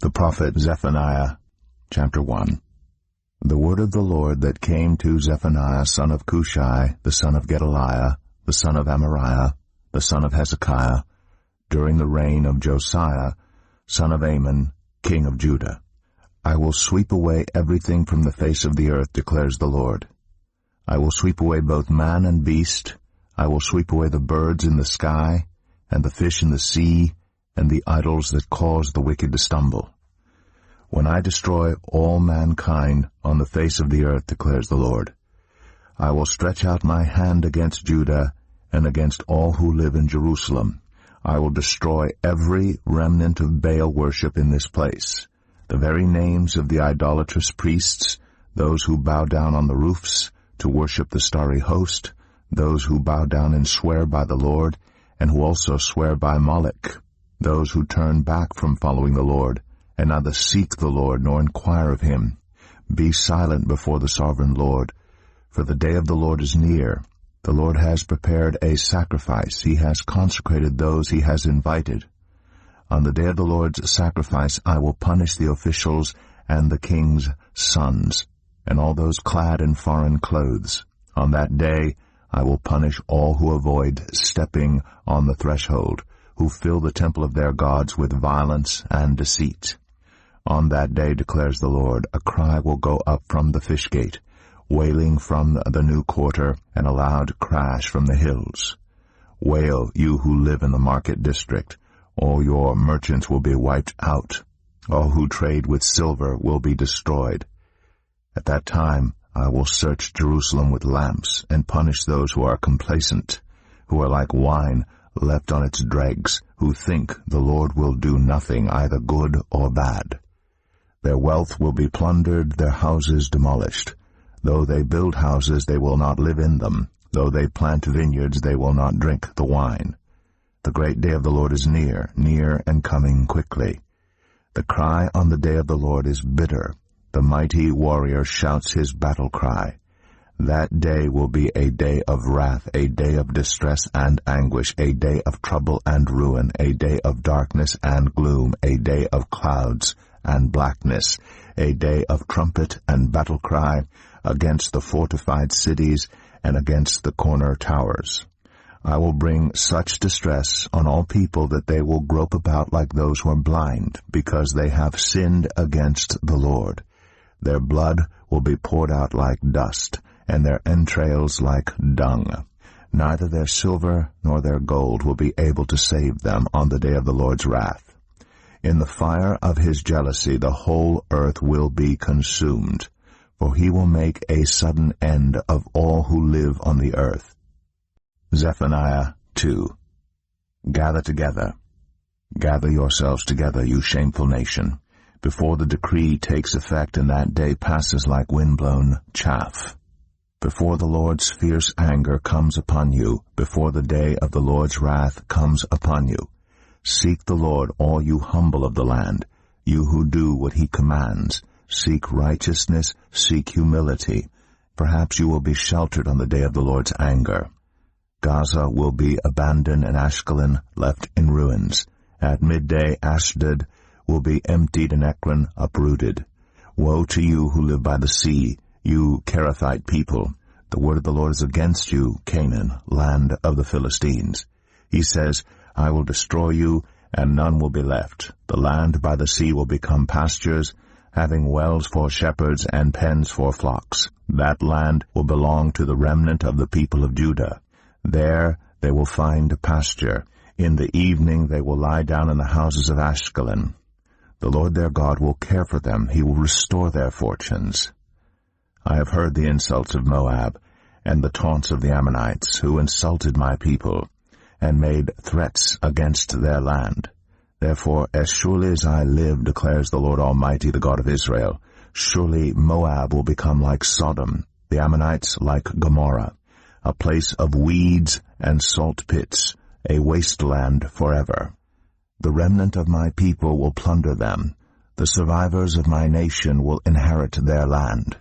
The prophet Zephaniah, chapter 1. The word of the Lord that came to Zephaniah son of Cushai, the son of Gedaliah, the son of Amariah, the son of Hezekiah, during the reign of Josiah, son of Amon, king of Judah. I will sweep away everything from the face of the earth, declares the Lord. I will sweep away both man and beast. I will sweep away the birds in the sky, and the fish in the sea, and the idols that cause the wicked to stumble. When I destroy all mankind on the face of the earth, declares the Lord, I will stretch out my hand against Judah and against all who live in Jerusalem. I will destroy every remnant of Baal worship in this place, the very names of the idolatrous priests, those who bow down on the roofs to worship the starry host, those who bow down and swear by the Lord, and who also swear by Moloch, those who turn back from following the Lord, and neither seek the Lord nor inquire of him. Be silent before the sovereign Lord, for the day of the Lord is near. The Lord has prepared a sacrifice. He has consecrated those he has invited. On the day of the Lord's sacrifice I will punish the officials and the king's sons, and all those clad in foreign clothes. On that day I will punish all who avoid stepping on the threshold, who fill the temple of their gods with violence and deceit. On that day, declares the Lord, a cry will go up from the fish gate, wailing from the new quarter, and a loud crash from the hills. Wail, you who live in the market district. All your merchants will be wiped out. All who trade with silver will be destroyed. At that time I will search Jerusalem with lamps, and punish those who are complacent, who are like wine left on its dregs, who think the Lord will do nothing, either good or bad. Their wealth will be plundered, their houses demolished. Though they build houses, they will not live in them. Though they plant vineyards, they will not drink the wine. The great day of the Lord is near, near and coming quickly. The cry on the day of the Lord is bitter. The mighty warrior shouts his battle cry. That day will be a day of wrath, a day of distress and anguish, a day of trouble and ruin, a day of darkness and gloom, a day of clouds and blackness, a day of trumpet and battle cry against the fortified cities and against the corner towers. I will bring such distress on all people that they will grope about like those who are blind, because they have sinned against the Lord. Their blood will be poured out like dust, and their entrails like dung. Neither their silver nor their gold will be able to save them on the day of the Lord's wrath. In the fire of his jealousy the whole earth will be consumed, for he will make a sudden end of all who live on the earth. Zephaniah 2. Gather together. Gather yourselves together, you shameful nation, before the decree takes effect and that day passes like wind-blown chaff. Before the Lord's fierce anger comes upon you, before the day of the Lord's wrath comes upon you. Seek the Lord, all you humble of the land, you who do what he commands. Seek righteousness, seek humility. Perhaps you will be sheltered on the day of the Lord's anger. Gaza will be abandoned and Ashkelon left in ruins. At midday Ashdod will be emptied and Ekron uprooted. Woe to you who live by the sea, you Kerathite people. The word of the Lord is against you, Canaan, land of the Philistines. He says, I will destroy you, and none will be left. The land by the sea will become pastures, having wells for shepherds and pens for flocks. That land will belong to the remnant of the people of Judah. There they will find pasture. In the evening they will lie down in the houses of Ashkelon. The Lord their God will care for them. He will restore their fortunes. I have heard the insults of Moab, and the taunts of the Ammonites, who insulted my people, and made threats against their land. Therefore, as surely as I live, declares the Lord Almighty, the God of Israel, surely Moab will become like Sodom, the Ammonites like Gomorrah, a place of weeds and salt pits, a wasteland forever. The remnant of my people will plunder them. The survivors of my nation will inherit their land.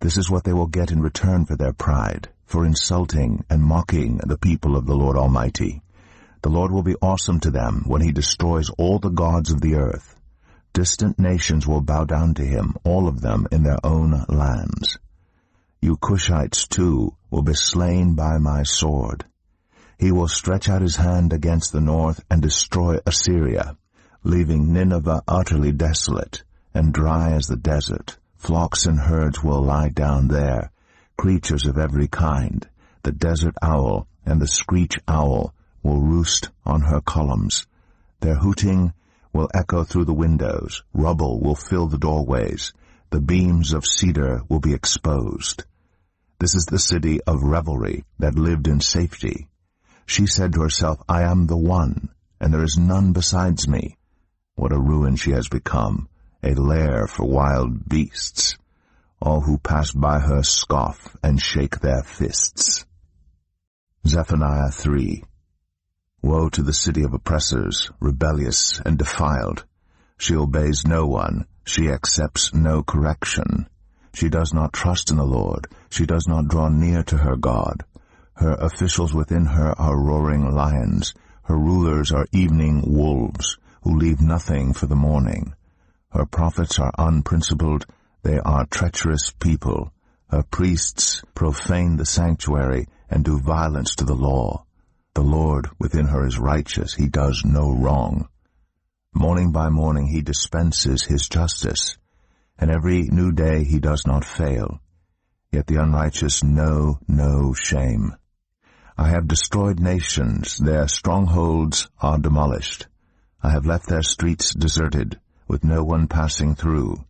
This is what they will get in return for their pride, for insulting and mocking the people of the Lord Almighty. The Lord will be awesome to them when he destroys all the gods of the earth. Distant nations will bow down to him, all of them in their own lands. You Cushites, too, will be slain by my sword. He will stretch out his hand against the north and destroy Assyria, leaving Nineveh utterly desolate and dry as the desert. Flocks and herds will lie down there, creatures of every kind. The desert owl and the screech owl will roost on her columns. Their hooting will echo through the windows. Rubble will fill the doorways. The beams of cedar will be exposed. This is the city of revelry that lived in safety. She said to herself, I am the one, and there is none besides me. What a ruin she has become, a lair for wild beasts. All who pass by her scoff and shake their fists. Zephaniah 3. Woe to the city of oppressors, rebellious and defiled. She obeys no one, she accepts no correction. She does not trust in the Lord, she does not draw near to her God. Her officials within her are roaring lions, her rulers are evening wolves, who leave nothing for the morning. Her prophets are unprincipled, they are treacherous people. Her priests profane the sanctuary and do violence to the law. The Lord within her is righteous, he does no wrong. Morning by morning he dispenses his justice, and every new day he does not fail. Yet the unrighteous know no shame. I have destroyed nations, their strongholds are demolished. I have left their streets deserted, with no one passing through.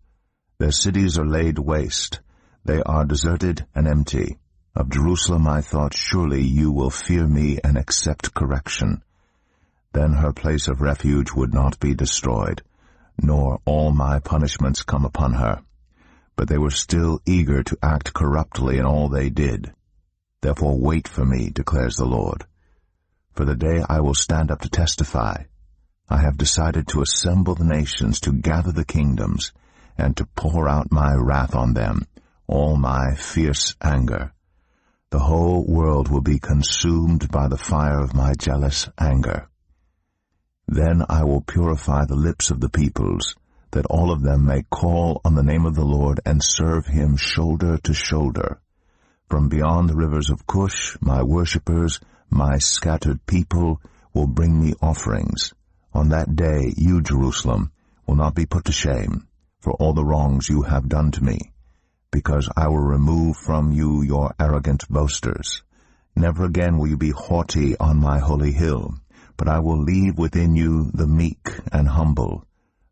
Their cities are laid waste, they are deserted and empty. Of Jerusalem I thought, surely you will fear me and accept correction. Then her place of refuge would not be destroyed, nor all my punishments come upon her. But they were still eager to act corruptly in all they did. Therefore wait for me, declares the Lord. For the day I will stand up to testify. I have decided to assemble the nations, to gather the kingdoms, and to pour out my wrath on them, all my fierce anger. The whole world will be consumed by the fire of my jealous anger. Then I will purify the lips of the peoples, that all of them may call on the name of the Lord and serve him shoulder to shoulder. From beyond the rivers of Cush, my worshippers, my scattered people, will bring me offerings. On that day you, Jerusalem, will not be put to shame for all the wrongs you have done to me, because I will remove from you your arrogant boasters. Never again will you be haughty on my holy hill, but I will leave within you the meek and humble.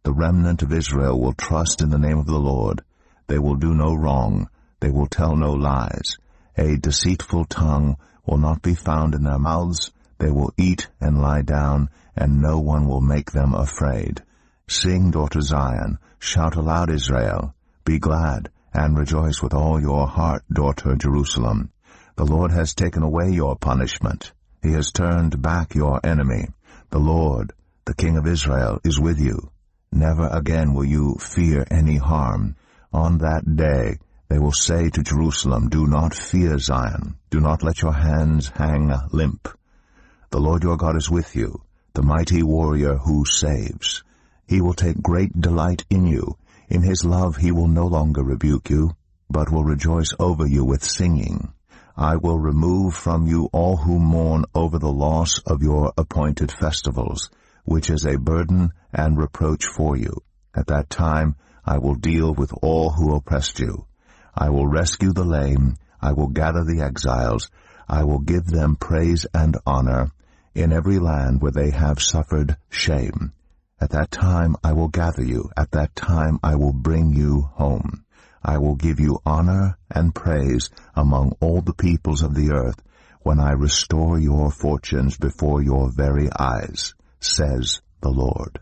The remnant of Israel will trust in the name of the Lord. They will do no wrong, they will tell no lies. A deceitful tongue will not be found in their mouths. They will eat and lie down, and no one will make them afraid. Sing, daughter Zion, shout aloud, Israel. Be glad and rejoice with all your heart, daughter Jerusalem. The Lord has taken away your punishment. He has turned back your enemy. The Lord, the King of Israel, is with you. Never again will you fear any harm. On that day they will say to Jerusalem, do not fear Zion. Do not let your hands hang limp. The Lord your God is with you, the mighty warrior who saves. He will take great delight in you. In his love he will no longer rebuke you, but will rejoice over you with singing. I will remove from you all who mourn over the loss of your appointed festivals, which is a burden and reproach for you. At that time I will deal with all who oppressed you. I will rescue the lame, I will gather the exiles, I will give them praise and honor in every land where they have suffered shame. At that time I will gather you, at that time I will bring you home. I will give you honor and praise among all the peoples of the earth when I restore your fortunes before your very eyes, says the Lord.